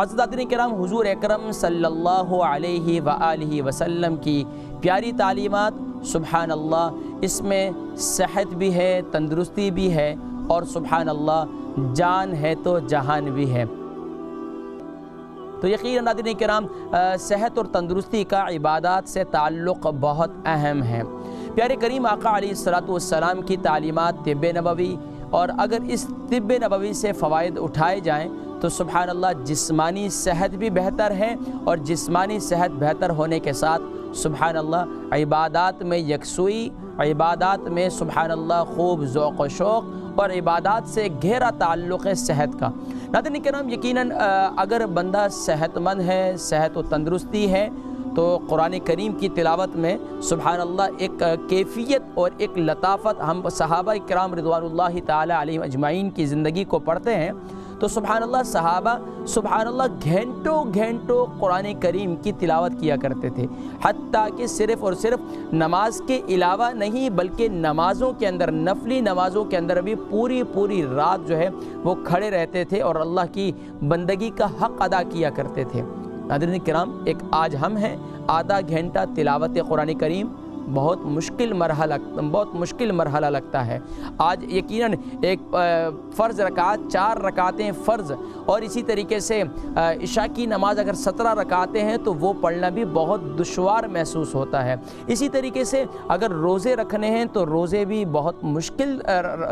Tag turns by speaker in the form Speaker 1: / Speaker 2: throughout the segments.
Speaker 1: عزیزاتین کرام، حضور اکرم صلی اللہ علیہ وآلہ وسلم کی پیاری تعلیمات، سبحان اللہ، اس میں صحت بھی ہے، تندرستی بھی ہے، اور سبحان اللہ جان ہے تو جہان بھی ہے۔ تو یقیناً ناظرین کرام، صحت اور تندرستی کا عبادات سے تعلق بہت اہم ہے۔ پیارے کریم آقا علیہ الصلوۃ والسلام کی تعلیمات طب نبوی، اور اگر اس طب نبوی سے فوائد اٹھائے جائیں تو سبحان اللہ جسمانی صحت بھی بہتر ہے، اور جسمانی صحت بہتر ہونے کے ساتھ سبحان اللہ عبادات میں یکسوئی، عبادات میں سبحان اللہ خوب ذوق و شوق، اور عبادات سے گہرا تعلق ہے صحت کا۔ ناظرین کرام، یقیناً اگر بندہ صحت مند ہے، صحت و تندرستی ہے، تو قرآن کریم کی تلاوت میں سبحان اللہ ایک کیفیت اور ایک لطافت، ہم صحابہ کرام رضوان اللہ تعالی علیہم اجمعین کی زندگی کو پڑھتے ہیں تو سبحان اللہ صحابہ سبحان اللہ گھنٹوں قرآن کریم کی تلاوت کیا کرتے تھے، حتیٰ کہ صرف اور صرف نماز کے علاوہ نہیں بلکہ نمازوں کے اندر، نفلی نمازوں کے اندر بھی پوری رات جو ہے وہ کھڑے رہتے تھے اور اللہ کی بندگی کا حق ادا کیا کرتے تھے۔ ناظرین کرام، ایک آج ہم ہیں، آدھا گھنٹہ تلاوت قرآن کریم بہت مشکل مرحلہ لگتا ہے۔ آج یقیناً ایک فرض رکعت، 4 رکعتیں فرض، اور اسی طریقے سے عشاء کی نماز اگر 17 رکعتیں ہیں تو وہ پڑھنا بھی بہت دشوار محسوس ہوتا ہے۔ اسی طریقے سے اگر روزے رکھنے ہیں تو روزے بھی بہت مشکل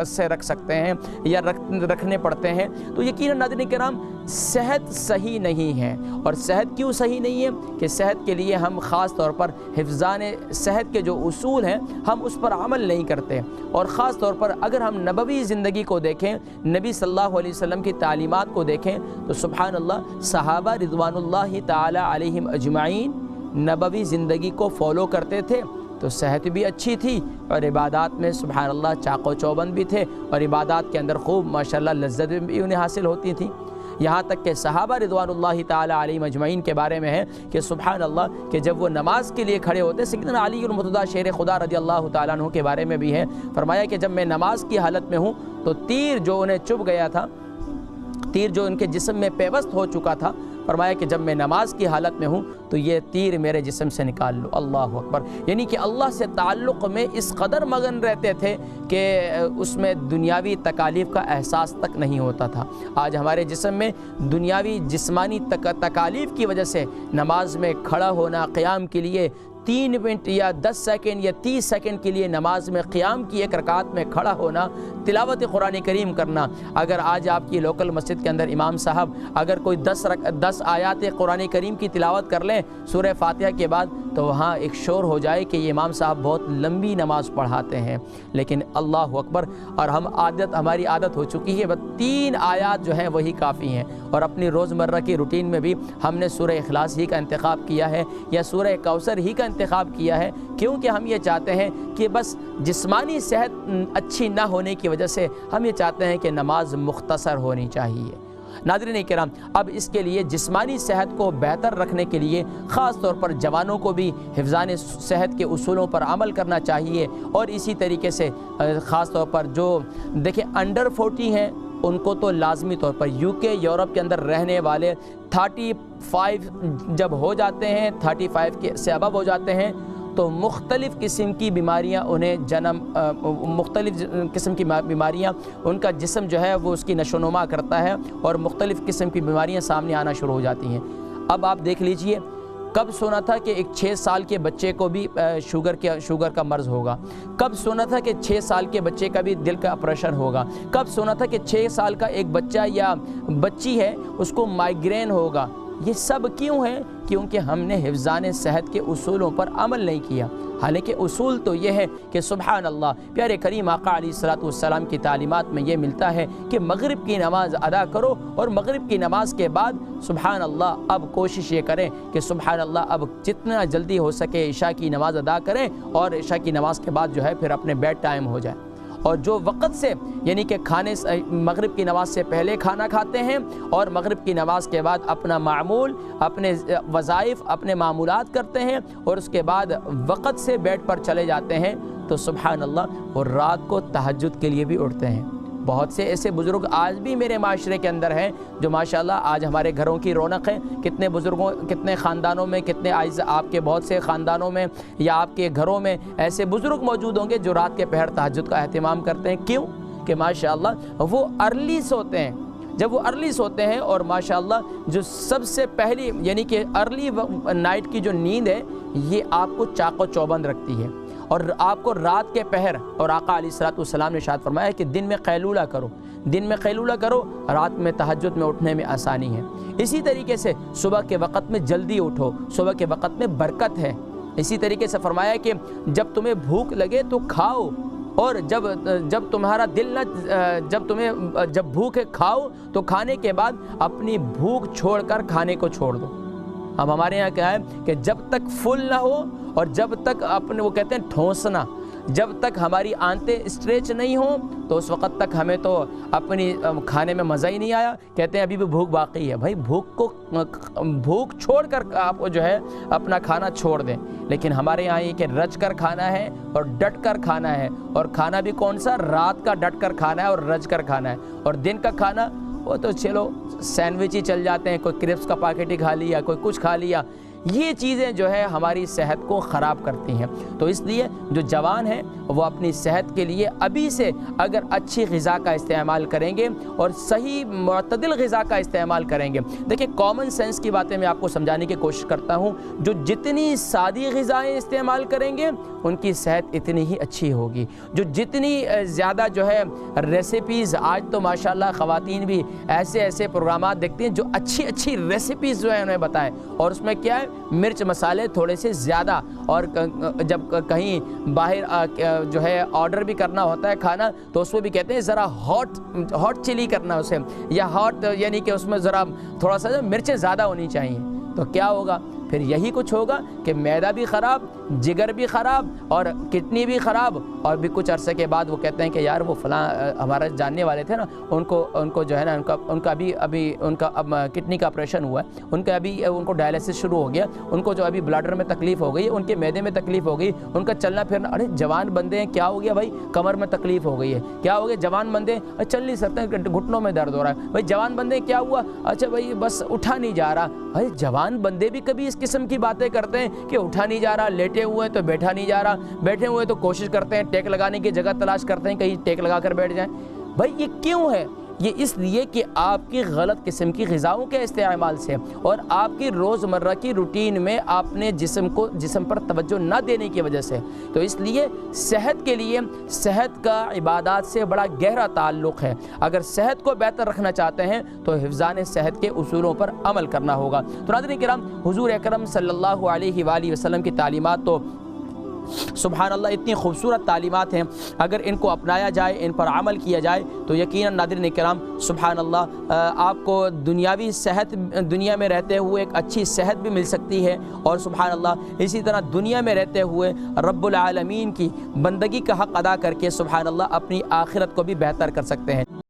Speaker 1: سے رکھ سکتے ہیں یا رکھنے پڑتے ہیں۔ تو یقیناً ناظرین کرام، صحت صحیح نہیں ہے، اور صحت کیوں صحیح نہیں ہے کہ صحت کے لیے ہم خاص طور پر حفظان صحت کے جو اصول ہیں ہم اس پر عمل نہیں کرتے، اور خاص طور پر اگر ہم نبوی زندگی کو دیکھیں، نبی صلی اللہ علیہ وسلم کی تعلیمات کو دیکھیں تو سبحان اللہ صحابہ رضوان اللہ تعالی علیہم اجمعین نبوی زندگی کو فالو کرتے تھے تو صحت بھی اچھی تھی، اور عبادات میں سبحان اللہ چاق و چوبند بھی تھے، اور عبادات کے اندر خوب ماشاءاللہ لذت بھی انہیں حاصل ہوتی تھی۔ یہاں تک کہ صحابہ رضوان اللہ تعالی علیہم اجمعین کے بارے میں ہے کہ سبحان اللہ کہ جب وہ نماز کے لیے کھڑے ہوتے، سیدنا علی المرتضیٰ شیر خدا رضی اللہ تعالیٰ عنہ کے بارے میں بھی ہے، فرمایا کہ جب میں نماز کی حالت میں ہوں تو تیر جو انہیں چبھ گیا تھا، تیر جو ان کے جسم میں پیوست ہو چکا تھا، فرمایا کہ جب میں نماز کی حالت میں ہوں تو یہ تیر میرے جسم سے نکال لو۔ اللہ اکبر، یعنی کہ اللہ سے تعلق میں اس قدر مگن رہتے تھے کہ اس میں دنیاوی تکالیف کا احساس تک نہیں ہوتا تھا۔ آج ہمارے جسم میں دنیاوی جسمانی تکالیف کی وجہ سے نماز میں کھڑا ہونا، قیام کے لیے 3 منٹ یا 10 سیکنڈ یا 30 سیکنڈ کے لیے نماز میں قیام کی 1 رکعت میں کھڑا ہونا، تلاوت قرآن کریم کرنا، اگر آج آپ کی لوکل مسجد کے اندر امام صاحب اگر کوئی 10 آیات قرآن کریم کی تلاوت کر لیں سورہ فاتحہ کے بعد تو وہاں ایک شور ہو جائے کہ یہ امام صاحب بہت لمبی نماز پڑھاتے ہیں، لیکن اللہ اکبر، اور ہماری عادت ہو چکی ہے بس 3 آیات جو ہیں وہی کافی ہیں، اور اپنی روزمرہ کی روٹین میں بھی ہم نے سورہ اخلاص ہی کا انتخاب کیا ہے یا سورہ کوثر ہی کا انتخاب کیا ہے، کیونکہ ہم یہ چاہتے ہیں کہ بس جسمانی صحت اچھی نہ ہونے کی وجہ سے ہم یہ چاہتے ہیں کہ نماز مختصر ہونی چاہیے۔ ناظرین کرام، اب اس کے لیے جسمانی صحت کو بہتر رکھنے کے لیے خاص طور پر جوانوں کو بھی حفظان صحت کے اصولوں پر عمل کرنا چاہیے، اور اسی طریقے سے خاص طور پر جو دیکھیں انڈر 40 ہیں ان کو تو لازمی طور پر UK یورپ کے اندر رہنے والے 35 جب ہو جاتے ہیں، 35 کے سے ابو ہو جاتے ہیں تو مختلف قسم کی بیماریاں انہیں مختلف قسم کی بیماریاں ان کا جسم جو ہے وہ اس کی نشو و نما کرتا ہے، اور مختلف قسم کی بیماریاں سامنے آنا شروع ہو جاتی ہیں۔ اب آپ دیکھ لیجئے، کب سنا تھا کہ ایک 6 سال کے بچے کو بھی شوگر کا مرض ہوگا؟ کب سنا تھا کہ 6 سال کے بچے کا بھی دل کا آپریشن ہوگا؟ کب سنا تھا کہ 6 سال کا ایک بچہ یا بچی ہے اس کو مائیگرین ہوگا؟ یہ سب کیوں ہے؟ کیونکہ ہم نے حفظان صحت کے اصولوں پر عمل نہیں کیا۔ حالانکہ اصول تو یہ ہے کہ سبحان اللہ پیارے کریم آقا علیہ الصلوۃ والسلام کی تعلیمات میں یہ ملتا ہے کہ مغرب کی نماز ادا کرو، اور مغرب کی نماز کے بعد سبحان اللہ اب کوشش یہ کریں کہ سبحان اللہ اب جتنا جلدی ہو سکے عشاء کی نماز ادا کریں، اور عشاء کی نماز کے بعد جو ہے پھر اپنے بیڈ ٹائم ہو جائے، اور جو وقت سے یعنی کہ مغرب کی نماز سے پہلے کھانا کھاتے ہیں اور مغرب کی نماز کے بعد اپنا معمول، اپنے وظائف، اپنے معمولات کرتے ہیں، اور اس کے بعد وقت سے بیڈ پر چلے جاتے ہیں تو سبحان اللہ اور رات کو تہجد کے لیے بھی اٹھتے ہیں۔ بہت سے ایسے بزرگ آج بھی میرے معاشرے کے اندر ہیں جو ماشاءاللہ آج ہمارے گھروں کی رونق ہیں۔ کتنے بزرگوں، کتنے خاندانوں میں، کتنے آپ کے بہت سے خاندانوں میں یا آپ کے گھروں میں ایسے بزرگ موجود ہوں گے جو رات کے پہر تہجد کا اہتمام کرتے ہیں۔ کیوں؟ کہ ماشاءاللہ وہ ارلی سوتے ہیں۔ جب وہ ارلی سوتے ہیں اور ماشاءاللہ جو سب سے پہلی یعنی کہ ارلی نائٹ کی جو نیند ہے یہ آپ کو چاق و چوبند رکھتی ہے، اور آپ کو رات کے پہر، اور آقا علیہ الصلوۃ والسلام نے ارشاد فرمایا کہ دن میں قیلولہ کرو، دن میں قیلولہ کرو، رات میں تہجد میں اٹھنے میں آسانی ہے۔ اسی طریقے سے صبح کے وقت میں جلدی اٹھو، صبح کے وقت میں برکت ہے۔ اسی طریقے سے فرمایا کہ جب تمہیں بھوک لگے تو کھاؤ، اور جب تمہارا دل نہ جب بھوک ہے کھاؤ، تو کھانے کے بعد اپنی بھوک چھوڑ کر کھانے کو چھوڑ دو۔ اب ہمارے یہاں کیا ہے کہ جب تک فل نہ ہو اور جب تک وہ کہتے ہیں ٹھونسنا، جب تک ہماری آنتیں اسٹریچ نہیں ہوں تو اس وقت تک ہمیں تو اپنی کھانے میں مزہ ہی نہیں آیا، کہتے ہیں ابھی بھی بھوک باقی ہے۔ بھائی بھوک چھوڑ کر آپ جو ہے اپنا کھانا چھوڑ دیں، لیکن ہمارے یہاں یہ کہ رج کر کھانا ہے اور ڈٹ کر کھانا ہے، اور کھانا بھی کون سا؟ رات کا ڈٹ کر کھانا ہے اور رج کر کھانا ہے، اور دن کا کھانا وہ تو چلو سینڈوچ ہی چل جاتے ہیں، کوئی کرپس کا پیکٹ ہی کھا لیا، کوئی کچھ کھا لیا۔ یہ چیزیں جو ہے ہماری صحت کو خراب کرتی ہیں۔ تو اس لیے جو جوان ہیں وہ اپنی صحت کے لیے ابھی سے اگر اچھی غذا کا استعمال کریں گے اور صحیح معتدل غذا کا استعمال کریں گے، دیکھیں کامن سینس کی باتیں میں آپ کو سمجھانے کی کوشش کرتا ہوں، جو جتنی سادی غذائیں استعمال کریں گے ان کی صحت اتنی ہی اچھی ہوگی۔ جو جتنی زیادہ جو ہے ریسیپیز، آج تو ماشاءاللہ خواتین بھی ایسے پروگرامات دیکھتی ہیں جو اچھی ریسیپیز جو ہیں انہیں بتائیں، اور اس میں کیا ہے مرچ مسالے تھوڑے سے زیادہ، اور جب کہیں باہر جو ہے آرڈر بھی کرنا ہوتا ہے کھانا تو اس میں بھی کہتے ہیں ذرا ہاٹ چلی کرنا اسے، یا ہاٹ یعنی کہ اس میں ذرا تھوڑا سا مرچیں زیادہ ہونی چاہیے۔ تو کیا ہوگا؟ پھر یہی کچھ ہوگا کہ معدہ بھی خراب، جگر بھی خراب، اور کڈنی بھی خراب، اور بھی کچھ عرصے کے بعد وہ کہتے ہیں کہ یار وہ فلاں ہمارے جاننے والے تھے نا، ان کو جو ہے نا ان کا ابھی کڈنی کا آپریشن ہوا ہے، ان کو ڈائلسس شروع ہو گیا، ان کو جو ابھی بلاڈر میں تکلیف ہو گئی، ان کے معدے میں تکلیف ہو گئی، ان کا چلنا پھرنا۔ ارے جوان بندے ہیں، کیا ہو گیا بھائی؟ کمر میں تکلیف ہو گئی ہے۔ کیا ہو گیا؟ جوان بندے چل نہیں سکتے، گھٹنوں میں درد ہو رہا ہے۔ بھائی جوان بندے کیا ہوا؟ اچھا بھائی بس اٹھا نہیں جا رہا۔ بھائی جوان بندے بھی کبھی اس قسم کی باتیں کرتے ہیں کہ اٹھا نہیں جا رہا، لیٹے ہوئے تو بیٹھا نہیں جا رہا، بیٹھے ہوئے تو کوشش کرتے ہیں ٹیک لگانے کی جگہ تلاش کرتے ہیں کہیں ٹیک لگا کر بیٹھ جائیں۔ بھائی یہ کیوں ہے؟ یہ اس لیے کہ آپ کی غلط قسم کی غذاؤں کے استعمال سے اور آپ کی روزمرہ کی روٹین میں آپ نے جسم پر توجہ نہ دینے کی وجہ سے۔ تو اس لیے صحت کے لیے صحت کا عبادات سے بڑا گہرا تعلق ہے۔ اگر صحت کو بہتر رکھنا چاہتے ہیں تو حفظان صحت کے اصولوں پر عمل کرنا ہوگا۔ تو ناظرین کرام، حضور اکرم صلی اللہ علیہ وآلہ وسلم کی تعلیمات تو سبحان اللہ اتنی خوبصورت تعلیمات ہیں، اگر ان کو اپنایا جائے، ان پر عمل کیا جائے تو یقیناً ناظرین کرام سبحان اللہ آپ کو دنیاوی صحت، دنیا میں رہتے ہوئے ایک اچھی صحت بھی مل سکتی ہے، اور سبحان اللہ اسی طرح دنیا میں رہتے ہوئے رب العالمین کی بندگی کا حق ادا کر کے سبحان اللہ اپنی آخرت کو بھی بہتر کر سکتے ہیں۔